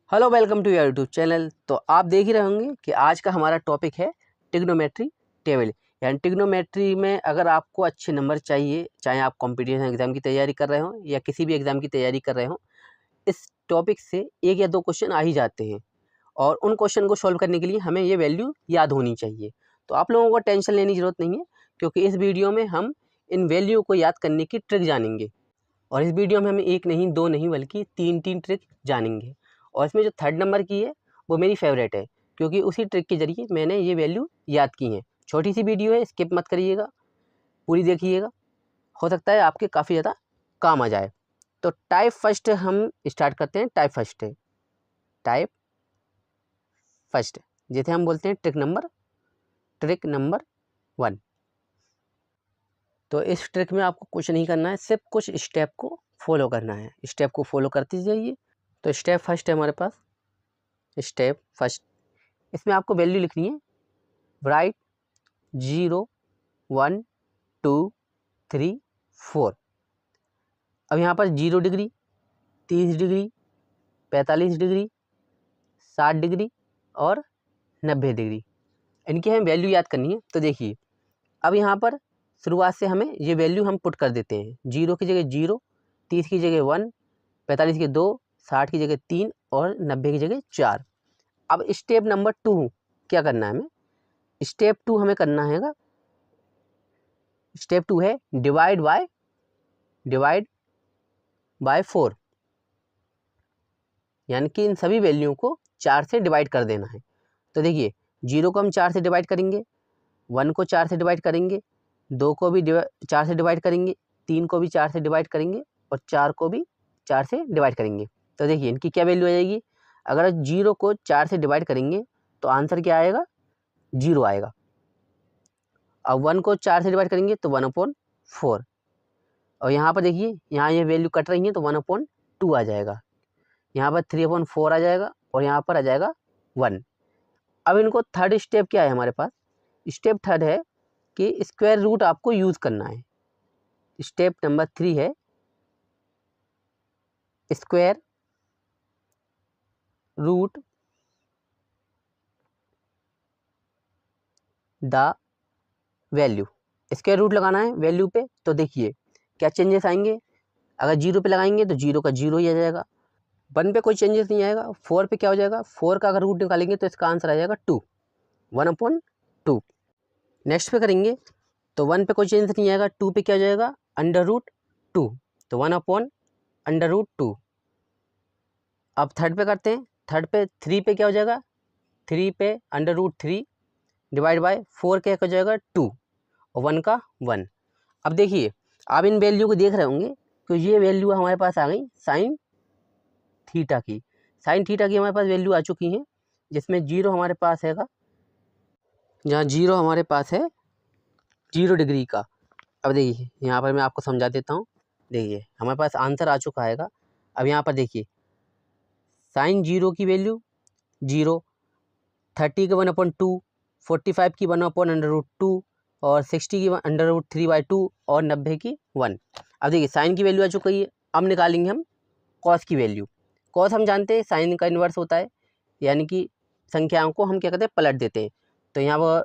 Hello, welcome to your YouTube channel. तो आप देख ही रहे होंगे कि आज का हमारा टॉपिक है ट्रिग्नोमेट्री टेबल। यानी ट्रिग्नोमेट्री में अगर आपको अच्छे नंबर चाहिए, चाहे आप कॉम्पिटिशन एग्जाम की तैयारी कर रहे हो या किसी भी एग्जाम की तैयारी कर रहे हो, इस टॉपिक से एक या दो क्वेश्चन आ ही जाते हैं और उन क्वेश्चन को सॉल्व करने के लिए हमें ये वैल्यू याद होनी चाहिए। तो आप लोगों को टेंशन लेने की ज़रूरत नहीं है, क्योंकि इस वीडियो में हम इन वैल्यू को याद करने की ट्रिक जानेंगे। और इस वीडियो में हम एक नहीं, दो नहीं, बल्कि तीन ट्रिक जानेंगे। और इसमें जो थर्ड नंबर की है वो मेरी फेवरेट है, क्योंकि उसी ट्रिक के ज़रिए मैंने ये वैल्यू याद की है। छोटी सी वीडियो है, स्किप मत करिएगा, पूरी देखिएगा। हो सकता है आपके काफ़ी ज़्यादा काम आ जाए। तो टाइप फर्स्ट हम स्टार्ट करते हैं। टाइप फर्स्ट जैसे हम बोलते हैं ट्रिक नंबर 1। तो इस ट्रिक में आपको कुछ नहीं करना है, सिर्फ कुछ स्टेप को फॉलो करना है। स्टेप को फॉलो करते जाइए। तो स्टेप फर्स्ट है हमारे पास। स्टेप फर्स्ट, इसमें आपको वैल्यू लिखनी है। राइट 0 1 2 3 4। अब यहाँ पर 0 डिग्री, 30 डिग्री, 45 डिग्री, 60 डिग्री और 90 डिग्री, इनकी हमें वैल्यू याद करनी है। तो देखिए, अब यहाँ पर शुरुआत से हमें ये वैल्यू हम पुट कर देते हैं। 0 की जगह 0, 30 की जगह 1, 45 की 2, 60 की जगह 3 और 90 की जगह 4। अब स्टेप नंबर 2 क्या करना है हमें? स्टेप 2 हमें करना है, स्टेप 2 है डिवाइड बाय 4। यानी कि इन सभी वैल्यू को 4 से डिवाइड कर देना है। तो देखिए, 0 को हम 4 से डिवाइड करेंगे, 1 को 4 से डिवाइड करेंगे, 2 को भी 4 से डिवाइड करेंगे, 3 को भी 4 से डिवाइड करेंगे और 4 को भी 4 से डिवाइड करेंगे। तो देखिए, इनकी क्या वैल्यू आ जाएगी? अगर 0 को 4 से डिवाइड करेंगे तो आंसर क्या आएगा? 0 आएगा। अब 1 को 4 से डिवाइड करेंगे तो 1/4। और यहाँ पर देखिए, यहाँ ये वैल्यू कट रही है तो 1/2 आ जाएगा। यहाँ पर 3/4 आ जाएगा और यहाँ पर आ जाएगा 1। अब इनको थर्ड स्टेप क्या है हमारे पास? स्टेप थर्ड है कि स्क्वायर रूट आपको यूज़ करना है। स्टेप नंबर 3 है square root the value. Square root लगाना है वैल्यू पे। तो देखिए क्या चेंजेस आएंगे। अगर 0 पे लगाएंगे तो 0 का 0 ही आ जाएगा। 1 पे कोई चेंजेस नहीं आएगा। 4 पे क्या हो जाएगा? 4 का अगर रूट निकालेंगे तो इसका आंसर आ जाएगा 2, 1/2। नेक्स्ट पे करेंगे तो 1 पे कोई चेंज नहीं आएगा। 2 पे क्या हो जाएगा? √2, तो 1/√2। अब थर्ड पे करते हैं। थर्ड पे 3 पे क्या हो जाएगा? 3 पे √3 डिवाइड बाय 4 क्या हो जाएगा? 2 और 1 का 1। अब देखिए, आप इन वैल्यू को देख रहे होंगे तो ये वैल्यू हमारे पास आ गई साइन थीटा की। साइन थीटा की हमारे पास वैल्यू आ चुकी है, जिसमें 0 हमारे पास हैगा, जहाँ 0 हमारे पास है 0 डिग्री का। अब देखिए, यहाँ पर मैं आपको समझा देता हूँ। देखिए, हमारे पास आंसर आ चुका हैगा। अब यहाँ पर देखिए, साइन 0 की वैल्यू 0, 30 की 1/2, 45 की 1/√2 और 60 की √3/2 और 90 की 1। अब देखिए, साइन की वैल्यू आ चुकी है। अब निकालेंगे हम कॉस की वैल्यू। कॉस हम जानते हैं साइन का इन्वर्स होता है, यानी कि संख्याओं को हम क्या कहते हैं? पलट देते हैं। तो यहाँ पर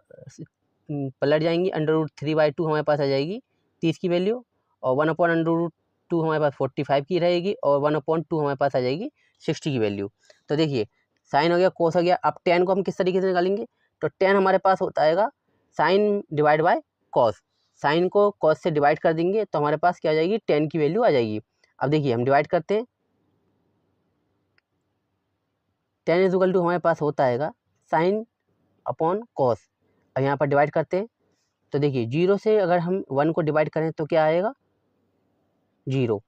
पलट जाएंगी। √3/2 हमारे पास आ जाएगी 30 की वैल्यू, और 1/√2 हमारे पास 45 की रहेगी, और 1/2 हमारे पास आ जाएगी 60 की वैल्यू। तो देखिए, साइन हो गया, कोस हो गया। अब टेन को हम किस तरीके से निकालेंगे? तो टेन हमारे पास होता है sine divide by cos. Sine को कॉस से डिवाइड कर देंगे तो हमारे पास क्या आ जाएगी? टेन की वैल्यू आ जाएगी। अब देखिए, हम डिवाइड करते हैं। 10 = हमारे पास होता है साइन अपॉन कॉस। अब यहाँ पर डिवाइड करते हैं तो देखिए, 0 से अगर हम 1 को डिवाइड करें तो क्या आएगा? 0।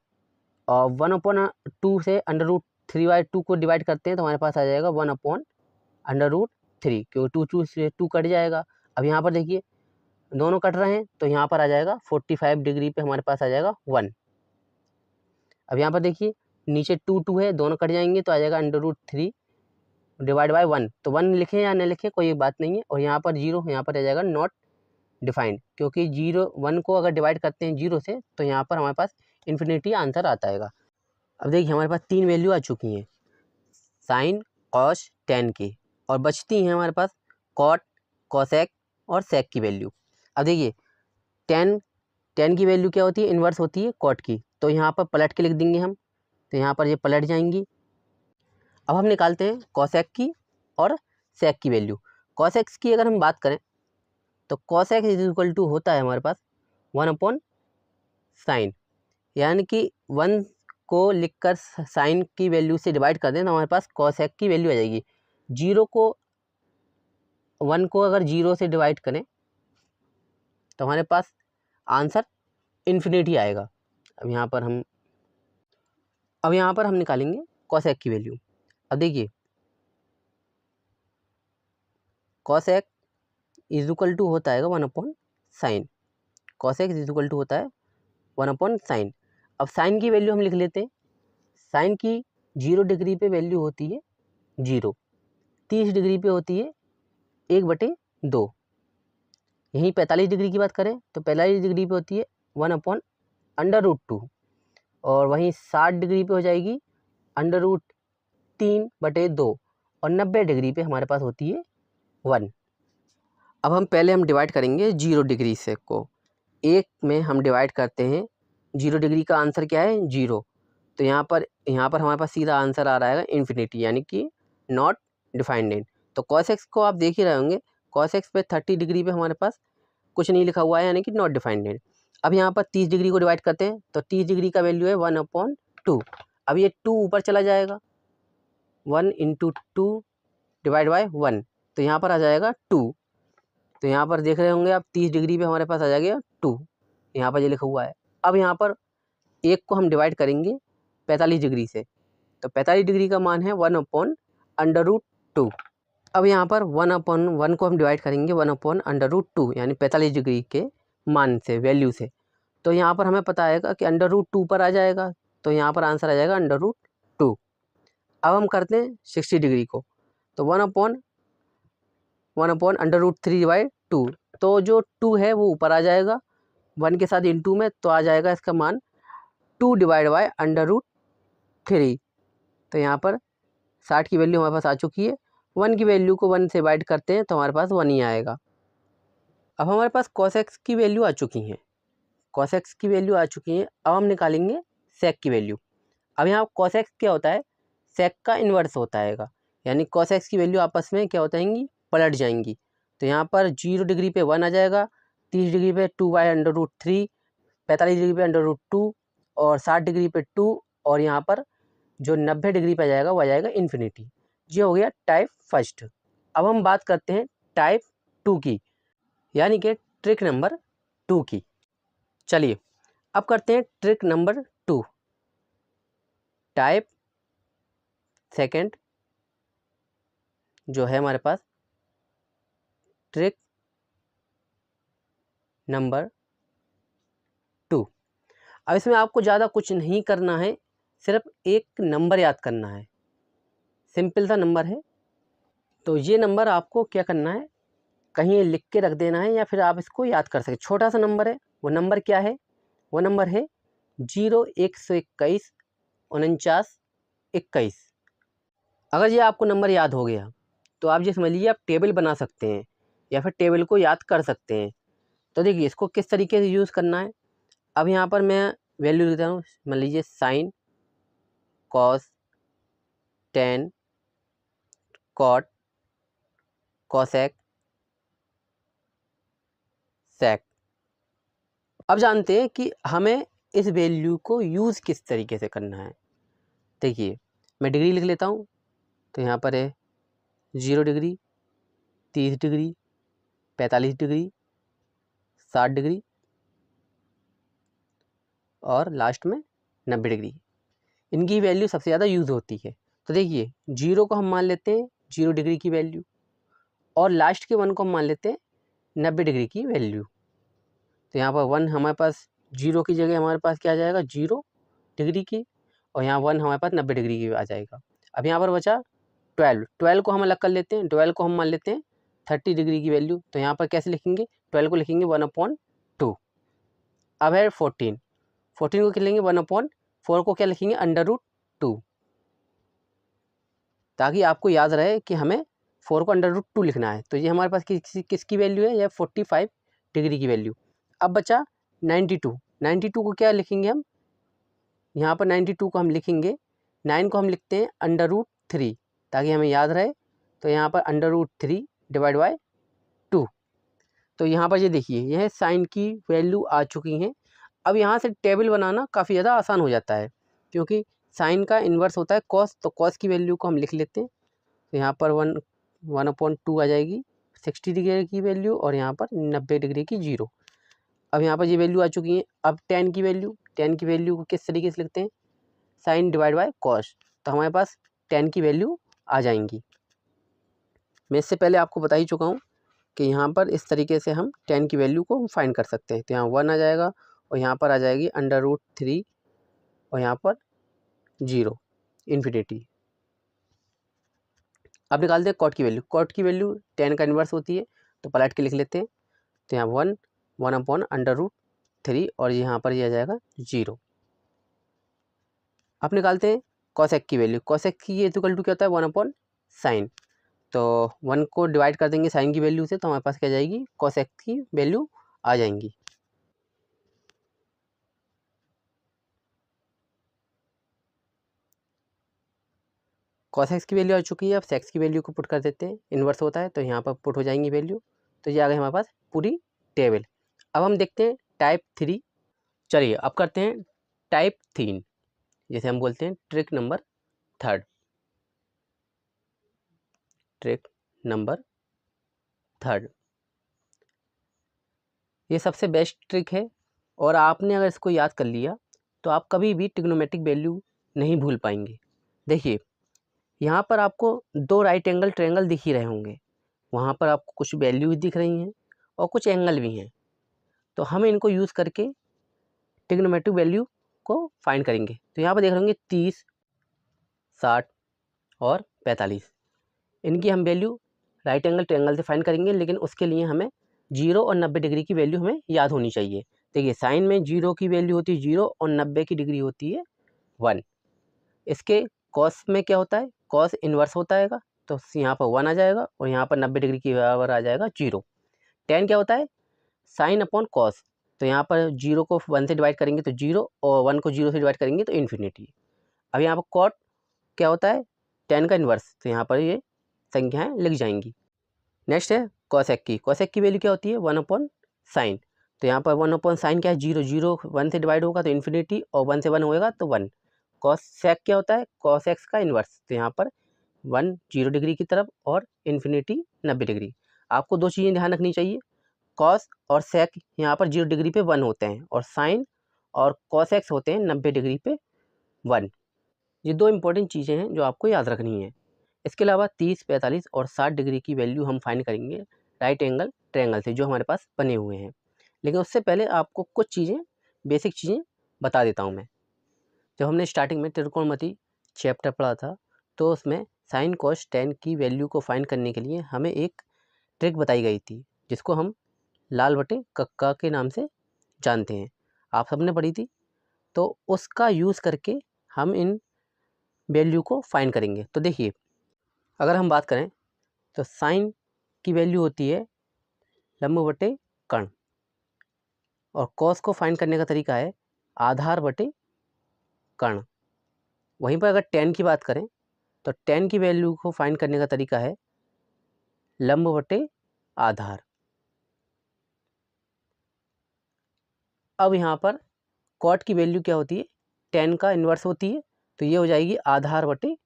और 1/2 से √3/2 को डिवाइड करते हैं तो हमारे पास आ जाएगा 1/√3, क्योंकि 2 से 2 कट जाएगा। अब यहाँ पर देखिए, दोनों कट रहे हैं तो यहाँ पर आ जाएगा 45 डिग्री पे हमारे पास आ जाएगा 1। अब यहाँ पर देखिए, नीचे 2 है, दोनों कट जाएंगे तो आ जाएगा √3 डिवाइड बाय 1। तो 1 लिखें या न लिखें कोई बात नहीं है। और यहाँ पर 0, यहाँ पर आ जाएगा नॉट डिफाइंड, क्योंकि 1 को अगर डिवाइड करते हैं 0 से तो यहाँ पर हमारे पास इन्फिनिटी आंसर आता है। अब देखिए, हमारे पास 3 वैल्यू आ चुकी हैं। साइन, कॉस, टेन की, और बचती हैं हमारे पास कॉट, कॉसेक और सेक की वैल्यू। अब देखिए टेन की वैल्यू क्या होती है, इन्वर्स होती है कॉट की, तो यहाँ पर पलट के लिख देंगे हम, तो यहाँ पर ये पलट जाएंगी। अब हम निकालते हैं कॉसेक की और सेक की वैल्यू। कॉसेक्स की अगर हम बात करें तो कॉसेक इज इक्वल टू होता है हमारे पास 1/साइन, यानी कि 1 को लिखकर साइन की वैल्यू से डिवाइड कर दें तो हमारे पास कॉसेक की वैल्यू आ जाएगी। 1 को अगर 0 से डिवाइड करें तो हमारे पास आंसर इन्फिनिटी आएगा। अब यहाँ पर हम निकालेंगे कॉसेक की वैल्यू। अब देखिए कॉसेक इज इक्वल टू होता है 1/साइन, कॉसेक इज इक्वल टू होता है 1/साइन। अब साइन की वैल्यू हम लिख लेते हैं। साइन की 0 डिग्री पे वैल्यू होती है 0, 30 डिग्री पे होती है 1/2। यहीं 45 डिग्री की बात करें तो 45 डिग्री पे होती है 1/√2, और वहीं 60 डिग्री पे हो जाएगी √3/2, और 90 डिग्री पे हमारे पास होती है 1। अब हम डिवाइड करेंगे 0 डिग्री से को 1 में हम डिवाइड करते हैं। 0 डिग्री का आंसर क्या है 0, तो यहाँ पर हमारे पास सीधा आंसर आ रहा है इन्फिनिटी, यानी कि नॉट डिफाइंड। तो कॉस एक्स को आप देख ही रहे होंगे, कॉस एक्स पे 30 डिग्री पे हमारे पास कुछ नहीं लिखा हुआ है, यानी कि नॉट डिफाइंड। अब यहाँ पर 30 डिग्री को डिवाइड करते हैं तो 30 डिग्री का वैल्यू है 1/2। अब ये 2 ऊपर चला जाएगा, 1 × 2 डिवाइड बाय 1, तो यहाँ पर आ जाएगा 2। तो यहाँ पर देख रहे होंगे आप 30 डिग्री पे हमारे पास आ जाएगा 2, यहाँ पर ये लिखा हुआ है। अब यहाँ पर 1 को हम डिवाइड करेंगे 45 डिग्री से, तो 45 डिग्री का मान है 1/√2। अब यहाँ पर 1/1 को हम डिवाइड करेंगे 1/√2, यानी 45 डिग्री के मान से, वैल्यू से, तो यहाँ पर हमें पता आएगा कि √2 पर आ जाएगा, तो यहाँ पर आंसर आ जाएगा √2। अब हम करते हैं 60 डिग्री को, तो 1/√3/2, तो जो 2 है वो ऊपर आ जाएगा 1 के साथ इंटू में, तो आ जाएगा इसका मान 2 डिवाइड बाय √3। तो यहाँ पर 60 की वैल्यू हमारे पास आ चुकी है। 1 की वैल्यू को 1 से डिवाइड करते हैं तो हमारे पास 1 ही आएगा। अब हमारे पास cos x की वैल्यू आ चुकी हैं, cos x की वैल्यू आ चुकी है। अब हम निकालेंगे sec की वैल्यू। अब यहाँ cos x क्या होता है, sec का इन्वर्स होता है, यानी cos x की वैल्यू आपस में क्या होता है, पलट जाएंगी। तो यहाँ पर 0 डिग्री पे 1 आ जाएगा, 30 डिग्री पे 2/√3, 45 डिग्री पे √2, और 60 डिग्री पे 2, और यहाँ पर जो 90 डिग्री पे आ जाएगा वो आ जाएगा इन्फिनिटी। ये हो गया टाइप फर्स्ट। अब हम बात करते हैं टाइप 2 की, यानी कि ट्रिक नंबर 2 की। चलिए अब करते हैं ट्रिक नंबर 2, टाइप सेकंड, जो है हमारे पास ट्रिक नंबर 2। अब इसमें आपको ज़्यादा कुछ नहीं करना है, सिर्फ एक नंबर याद करना है, सिंपल सा नंबर है। तो ये नंबर आपको क्या करना है, कहीं लिख के रख देना है, या फिर आप इसको याद कर सकें। छोटा सा नंबर है, वो नंबर क्या है, वो नंबर है 0, 121, 49, 21। अगर ये आपको नंबर याद हो गया तो आप ये समझ लीजिए आप टेबल बना सकते हैं, या फिर टेबल को याद कर सकते हैं। तो देखिए इसको किस तरीके से यूज़ करना है। अब यहाँ पर मैं वैल्यू लिखता हूँ, मान लीजिए sine, cos, tan, cot, cosec, sec. अब जानते हैं कि हमें इस वैल्यू को यूज़ किस तरीके से करना है। देखिए मैं डिग्री लिख लेता हूँ, तो यहाँ पर है 0 डिग्री, 30 डिग्री, 45 डिग्री, 60 डिग्री, और लास्ट में 90 डिग्री। इनकी वैल्यू सबसे ज़्यादा यूज़ होती है। तो देखिए 0 को हम मान लेते हैं 0 डिग्री की वैल्यू, और लास्ट के 1 को हम मान लेते हैं 90 डिग्री की वैल्यू। तो यहाँ पर 1 हमारे पास 0 की जगह हमारे पास क्या आ जाएगा 0 डिग्री की, और यहाँ 1 हमारे पास 90 डिग्री की आ जाएगा। अब यहाँ पर बचा 12 को हम अलग कर लेते हैं, 12 को हम मान लेते हैं 30 डिग्री की वैल्यू। तो यहाँ पर कैसे लिखेंगे, 12 को लिखेंगे 1/2। अब है 14 को क्या लिखेंगे 1/4 को क्या लिखेंगे √2। ताकि आपको याद रहे कि हमें 4 को √2 लिखना है। तो ये हमारे पास किसकी वैल्यू है, यह 45 डिग्री की वैल्यू। अब बचा 92। 92 को क्या लिखेंगे हम, यहाँ पर 92 को हम लिखेंगे, 9 को हम लिखते हैं √3 ताकि हमें याद रहे। तो यहाँ पर √3 डिवाइड बाय 2। तो यहाँ पर ये देखिए, यह साइन की वैल्यू आ चुकी हैं। अब यहाँ से टेबल बनाना काफ़ी ज़्यादा आसान हो जाता है, क्योंकि साइन का इन्वर्स होता है कॉस। तो कॉस की वैल्यू को हम लिख लेते हैं। तो यहाँ पर 1/2 आ जाएगी 60 डिग्री की वैल्यू, और यहाँ पर 90 डिग्री की 0। अब यहाँ पर ये वैल्यू आ चुकी है। अब टेन की वैल्यू को किस तरीके से लिखते हैं, साइन डिवाइड बाय कॉस। तो हमारे पास 10 की वैल्यू आ जाएंगी। मैं इससे पहले आपको बता ही चुका हूँ कि यहाँ पर इस तरीके से हम 10 की वैल्यू को फाइंड कर सकते हैं। तो यहाँ 1 आ जाएगा, और यहाँ पर आ जाएगी √3, और यहाँ पर 0 इन्फिनिटी। अब निकालते हैं कॉट की वैल्यू। कॉट की वैल्यू 10 का इन्वर्स होती है, तो पलट के लिख लेते हैं। तो यहाँ 1/√3, और यहाँ पर ये आ जाएगा 0। अब निकालते हैं कॉसेक की वैल्यू। कॉसेक की इक्वल टू क्या होता है, 1/sin। तो 1 को डिवाइड कर देंगे साइन की वैल्यू से, तो हमारे पास क्या जाएगी, कॉसेक की वैल्यू आ जाएंगी। कॉसेक्स की वैल्यू आ चुकी है। अब सेक्स की वैल्यू को पुट कर देते हैं, इन्वर्स होता है तो यहाँ पर पुट हो जाएंगी वैल्यू। तो ये आ गई हमारे पास पूरी टेबल। अब हम देखते हैं टाइप 3। चलिए अब करते हैं टाइप 3, जैसे हम बोलते हैं ट्रिक नंबर 3। ट्रिक नंबर 3 ये सबसे बेस्ट ट्रिक है, और आपने अगर इसको याद कर लिया तो आप कभी भी ट्रिग्नोमेट्रिक वैल्यू नहीं भूल पाएंगे। देखिए यहाँ पर आपको 2 राइट एंगल ट्रायंगल दिख ही रहे होंगे, वहाँ पर आपको कुछ वैल्यू भी दिख रही हैं और कुछ एंगल भी हैं। तो हम इनको यूज़ करके ट्रिग्नोमेट्रिक वैल्यू को फाइंड करेंगे। तो यहाँ पर देख रहे होंगे 30, 60 और 45। इनकी हम वैल्यू राइट एंगल ट्रायंगल से फाइंड करेंगे, लेकिन उसके लिए हमें 0 और 90 डिग्री की वैल्यू हमें याद होनी चाहिए। देखिए साइन में 0 की वैल्यू होती है 0, और 90 की डिग्री होती है 1। इसके कॉस में क्या होता है, कॉस इन्वर्स होता है, तो यहाँ पर 1 आ जाएगा, और यहाँ पर 90 डिग्री के बराबर आ जाएगा 0। टेन क्या होता है, साइन अपॉन कॉस। तो यहाँ पर 0 को 1 से डिवाइड करेंगे तो 0, और 1 को 0 से डिवाइड करेंगे तो इन्फिनिटी। अब यहाँ पर कॉट क्या होता है, 10 का इन्वर्स। तो यहाँ पर ये संख्याएँ लिख जाएंगी। नेक्स्ट है कॉसेक की। कॉसेक की वैल्यू क्या होती है, 1/sin। तो यहाँ पर 1/sin क्या है, 0, 0 1 से डिवाइड होगा तो इन्फिनिटी, और 1 से 1 होएगा तो 1। कॉसेक क्या होता है, कॉसेक्स का इन्वर्स। तो यहाँ पर 1 0 डिग्री की तरफ, और इन्फिनिटी 90 डिग्री। आपको 2 चीज़ें ध्यान रखनी चाहिए, कॉस और सेक यहाँ पर 0 डिग्री पे 1 होते हैं, और साइन और कॉसेक्स होते हैं 90 डिग्री पे 1। ये 2 इंपॉर्टेंट चीज़ें हैं जो आपको याद रखनी है। इसके अलावा 30, 45 और 60 डिग्री की वैल्यू हम फाइंड करेंगे राइट एंगल ट्रायंगल से, जो हमारे पास बने हुए हैं। लेकिन उससे पहले आपको कुछ चीज़ें, बेसिक चीज़ें बता देता हूँ मैं। जब हमने स्टार्टिंग में त्रिकोणमिति चैप्टर पढ़ा था, तो उसमें साइन कॉस टेन की वैल्यू को फाइंड करने के लिए हमें एक ट्रिक बताई गई थी, जिसको हम लाल बटे कक्का के नाम से जानते हैं। आप सबने पढ़ी थी। तो उसका यूज़ करके हम इन वैल्यू को फाइंड करेंगे। तो देखिए अगर हम बात करें तो साइन की वैल्यू होती है लंब बटे कर्ण, और कॉस को फाइंड करने का तरीका है आधार बटे कर्ण। वहीं पर अगर टेन की बात करें तो टेन की वैल्यू को फाइंड करने का तरीका है लंब बटे आधार। अब यहाँ पर कॉट की वैल्यू क्या होती है, टेन का इन्वर्स होती है, तो ये हो जाएगी आधार बटे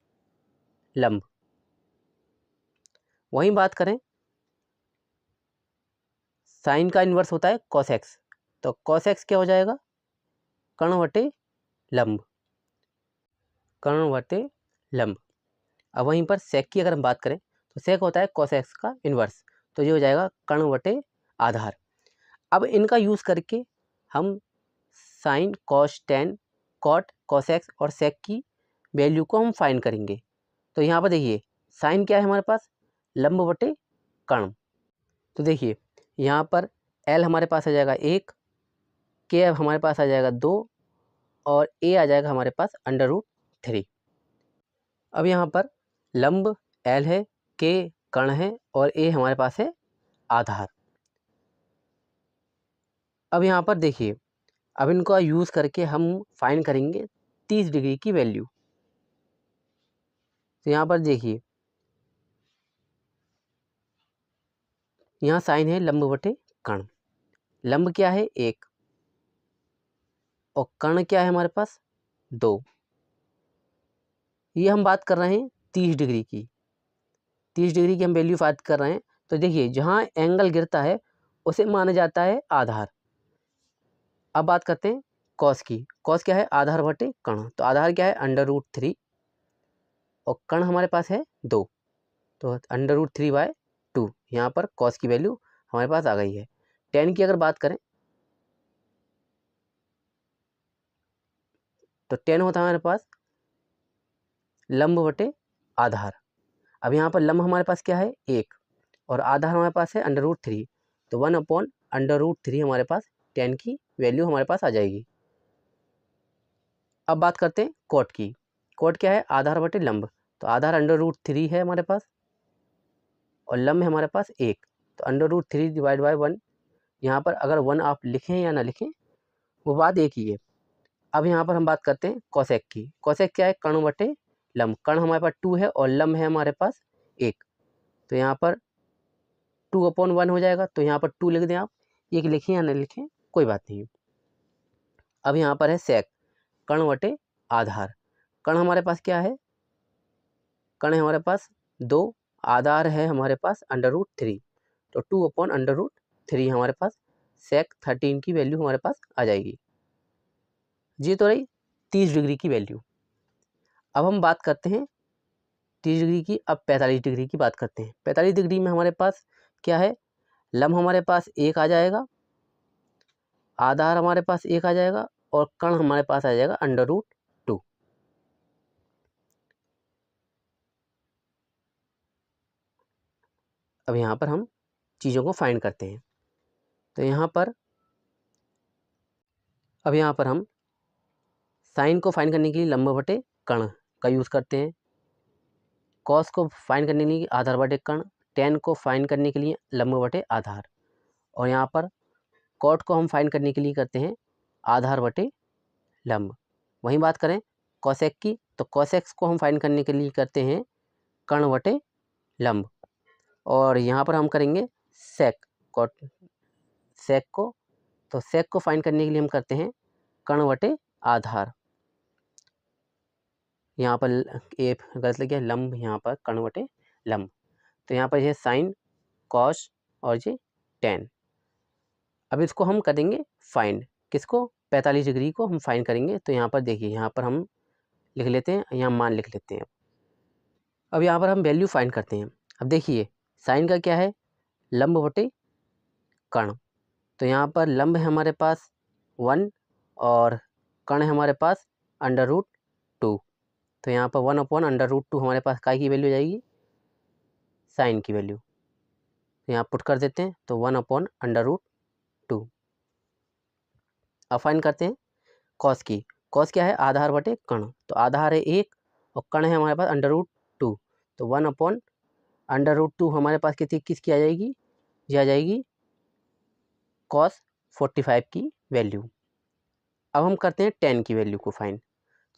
लंब। वहीं बात करें साइन का इन्वर्स होता है कॉस एक्स, तो कॉस एक्स क्या हो जाएगा, कर्ण बटे लंब, कर्ण बटे लंब। अब वहीं पर सेक की अगर हम बात करें तो सेक होता है कॉस एक्स का इन्वर्स, तो ये हो जाएगा कर्ण बटे आधार। अब इनका यूज़ करके हम sine cos tan cot cos x और सेक की वैल्यू को हम फाइंड करेंगे। तो यहाँ पर देखिए साइन क्या है हमारे पास, लंब बटे कर्ण। तो देखिए यहाँ पर एल हमारे पास आ जाएगा 1, के हमारे पास आ जाएगा 2, और ए आ जाएगा हमारे पास √3। अब यहाँ पर लंब L है, K कण है और A हमारे पास है आधार। अब यहाँ पर देखिए, अब इनको यूज़ करके हम फाइंड करेंगे 30 डिग्री की वैल्यू। तो यहाँ पर देखिए, यहाँ साइन है लंब बटे कण। लंब क्या है 1 और कण क्या है हमारे पास 2। ये हम बात कर रहे हैं 30 डिग्री की। 30 डिग्री की हम वैल्यू बात कर रहे हैं। तो देखिए, जहाँ एंगल गिरता है उसे माना जाता है आधार। अब बात करते हैं कॉस की। कॉस क्या है आधार बटे कण। तो आधार क्या है √3 और कण हमारे पास है 2, तो √3/2। यहाँ पर कॉस की वैल्यू हमारे पास आ गई है। टेन की अगर बात करें तो टेन होता है हमारे पास लंब बटे आधार। अब यहाँ पर लंब हमारे पास क्या है 1 और आधार हमारे पास है √3, तो 1/√3 हमारे पास टेन की वैल्यू हमारे पास आ जाएगी। अब बात करते हैं कॉट की। कॉट क्या है आधार बटे लंब। तो आधार √3 है हमारे पास और लंब है हमारे पास 1, तो √3/1। यहाँ पर अगर 1 आप लिखें या ना लिखें वो बात एक ही है। अब यहाँ पर हम बात करते हैं कोसेक की। कोसेक क्या है कण बटे लंब। कण हमारे पास 2 है और लंब है हमारे पास 1, तो यहाँ पर 2/1 हो जाएगा। तो यहाँ पर 2 लिख दें आप, एक लिखें या ना लिखें कोई बात नहीं। अब यहाँ पर है सेक कण बटे आधार। कण हमारे पास क्या है, कण है हमारे पास 2, आधार है हमारे पास √3, तो 2/√3 हमारे पास सेक 13 की वैल्यू हमारे पास आ जाएगी। ये तो रही 30 डिग्री की वैल्यू। अब हम बात करते हैं 30 डिग्री की। अब 45 डिग्री की बात करते हैं। 45 डिग्री में हमारे पास क्या है, लंब हमारे पास 1 आ जाएगा, आधार हमारे पास 1 आ जाएगा और कण हमारे पास आ जाएगा √2। अब यहाँ पर हम चीज़ों को फाइंड करते हैं। तो यहाँ पर अब यहाँ पर हम साइन को फाइंड करने के लिए लंब बटे कण का यूज़ करते हैं। कॉस को फाइंड करने के लिए आधार बटे कण। टेन को फाइंड करने के लिए लंब बटे आधार। और यहाँ पर कॉट को हम फाइंड करने के लिए करते हैं आधार बटे लंब। वहीं बात करें कॉसेक की, तो कॉसेक्स को हम फाइंड करने के लिए करते हैं कण बटे लंब। और यहाँ पर हम करेंगे सेक कॉट सेक को, तो सेक को फाइंड करने के लिए हम करते हैं कण बटे आधार। यहाँ पर ए गलत लग गया, लंब यहाँ पर कण बटे लंब। तो यहाँ पर ये साइन कॉस और ये टेन। अब इसको हम करेंगे फाइंड, किसको 45 डिग्री को हम फाइंड करेंगे। तो यहाँ पर देखिए, यहाँ पर हम लिख लेते हैं, यहाँ मान लिख लेते हैं। अब यहाँ पर हम वैल्यू फाइंड करते हैं। अब देखिए साइन का क्या है लंब बटे कण। तो यहाँ पर लंब है हमारे पास 1 और कण है हमारे पास √2। तो यहाँ पर 1/√2 हमारे पास काय की वैल्यू जाएगी साइन की वैल्यू। तो यहाँ पुट कर देते हैं, तो 1/√2। अब फाइंड करते हैं कॉस की। कॉस क्या है आधार बटे कण। तो आधार है 1 और कण है हमारे पास √2, तो 1/√2 हमारे पास किसकी आ जाएगी, ये आ जाएगी cos 45 की वैल्यू। अब हम करते हैं टेन की वैल्यू को फाइंड।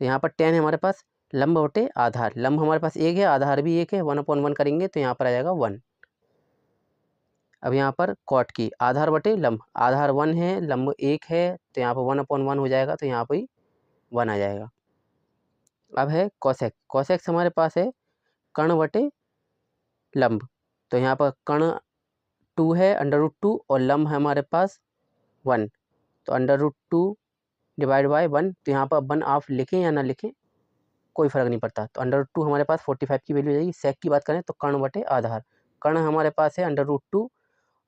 तो यहाँ पर टेन है हमारे पास लंब बटे आधार। लंब हमारे पास 1 है, आधार भी 1 है, 1/1 करेंगे तो यहाँ पर आ जाएगा 1। अब यहाँ पर कॉट की आधार बटे लंब। आधार 1 है, लंब 1 है, तो यहाँ पर 1/1 हो जाएगा, तो यहाँ पर ही 1 आ जाएगा। अब है कॉसेक। कॉसेक्स हमारे पास है कण बटे लंब। तो यहाँ पर कण 2 है √2 और लंब है हमारे पास 1, तो √2 डिवाइड बाय 1। तो यहाँ पर 1 आप लिखें या ना लिखें कोई फ़र्क नहीं पड़ता। तो √2 हमारे पास 45 की वैल्यू जाएगी। सेक की बात करें तो कण बटे आधार। कण हमारे पास है √2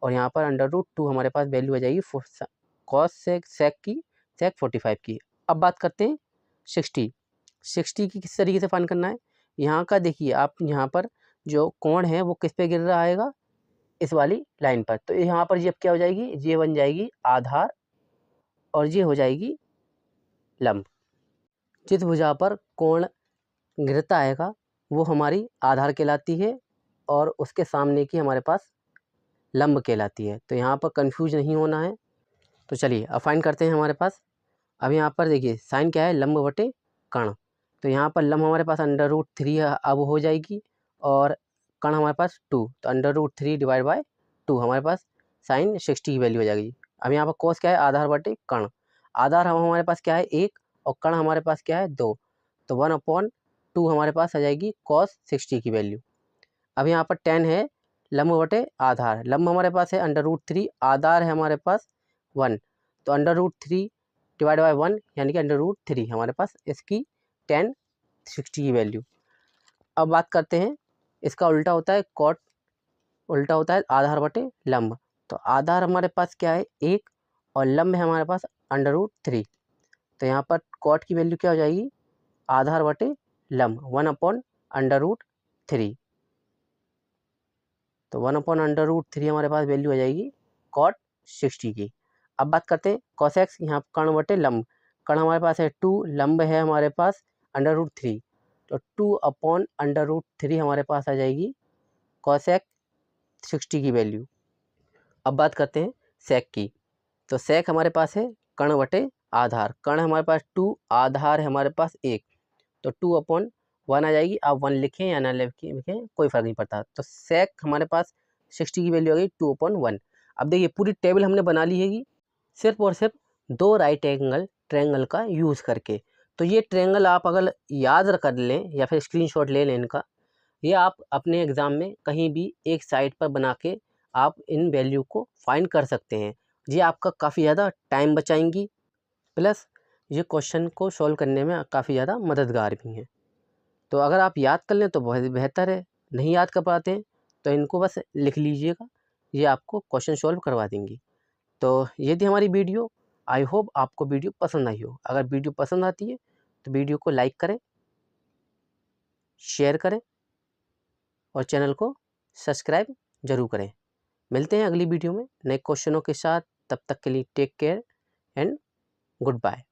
और यहाँ पर √2 हमारे पास वैल्यू आ जाएगी कॉस सेक की, सेक 45 की। अब बात करते हैं 60 की किस तरीके से फाइंड करना है। यहाँ का देखिए आप, यहाँ पर जो कोण है वो किस पे गिर रहा आएगा, इस वाली लाइन पर। तो यहाँ पर ये क्या हो जाएगी, ये बन जाएगी आधार और ये हो जाएगी लंब। जिस भुजा पर कोण गिरता आएगा वो हमारी आधार कहलाती है और उसके सामने की हमारे पास लंब कहलाती है। तो यहाँ पर कन्फ्यूज नहीं होना है। तो चलिए अब फाइंड करते हैं हमारे पास। अब यहाँ पर देखिए साइन क्या है, लंब बटे कर्ण। तो यहाँ पर लंब हमारे पास √3 अब हो जाएगी और कर्ण हमारे पास 2, तो √3 डिवाइड बाय 2 हमारे पास साइन 60 की वैल्यू हो जाएगी। अब यहाँ पर कोस क्या है, आधार बटे कर्ण। आधार हमारे पास क्या है 1 और कर्ण हमारे पास क्या है 2, तो 1/2 हमारे पास आ जाएगी cos 60 की वैल्यू। अब यहाँ पर 10 है लंब बटे आधार। लंब हमारे पास है √3, आधार है हमारे पास 1, तो √3 डिवाइड बाय 1 यानी कि √3 हमारे पास इसकी 10 60 की वैल्यू। अब बात करते हैं इसका उल्टा होता है कॉट, उल्टा होता है आधार बटे लंब। तो आधार हमारे पास क्या है 1 और लंब है हमारे पास √3, तो यहाँ पर कॉट की वैल्यू क्या हो जाएगी, आधार बटे लंब 1/√3, तो 1/√3 हमारे पास वैल्यू आ जाएगी कॉट 60 की। अब बात करते हैं cos x, यहाँ कर्ण बटे लंब। कर्ण हमारे पास है 2, लंब है हमारे पास √3, तो 2/√3 हमारे पास आ जाएगी cos x 60 की वैल्यू। अब बात करते हैं sec की। तो sec हमारे पास है कर्ण बटे आधार। कर्ण हमारे पास 2, आधार है हमारे पास 1, तो 2/1 आ जाएगी। आप 1 लिखें या ना लिखें कोई फ़र्क नहीं पड़ता। तो sec हमारे पास 60 की वैल्यू आ गई 2/1। अब देखिए पूरी टेबल हमने बना ली हैगी सिर्फ और सिर्फ 2 राइट एंगल ट्रायंगल का यूज़ करके। तो ये ट्रायंगल आप अगर याद कर लें या फिर स्क्रीनशॉट ले लें इनका, ये आप अपने एग्ज़ाम में कहीं भी एक साइड पर बना के आप इन वैल्यू को फाइंड कर सकते हैं। ये आपका काफ़ी ज़्यादा टाइम बचाएंगी, प्लस ये क्वेश्चन को सॉल्व करने में काफ़ी ज़्यादा मददगार भी हैं। तो अगर आप याद कर लें तो बहुत बेहतर है, नहीं याद कर पाते हैं तो इनको बस लिख लीजिएगा, ये आपको क्वेश्चन सॉल्व करवा देंगी। तो ये थी हमारी वीडियो। आई होप आपको वीडियो पसंद आई हो। अगर वीडियो पसंद आती है तो वीडियो को लाइक करें, शेयर करें और चैनल को सब्सक्राइब ज़रूर करें। मिलते हैं अगली वीडियो में नए क्वेश्चनों के साथ। तब तक के लिए take care and good bye.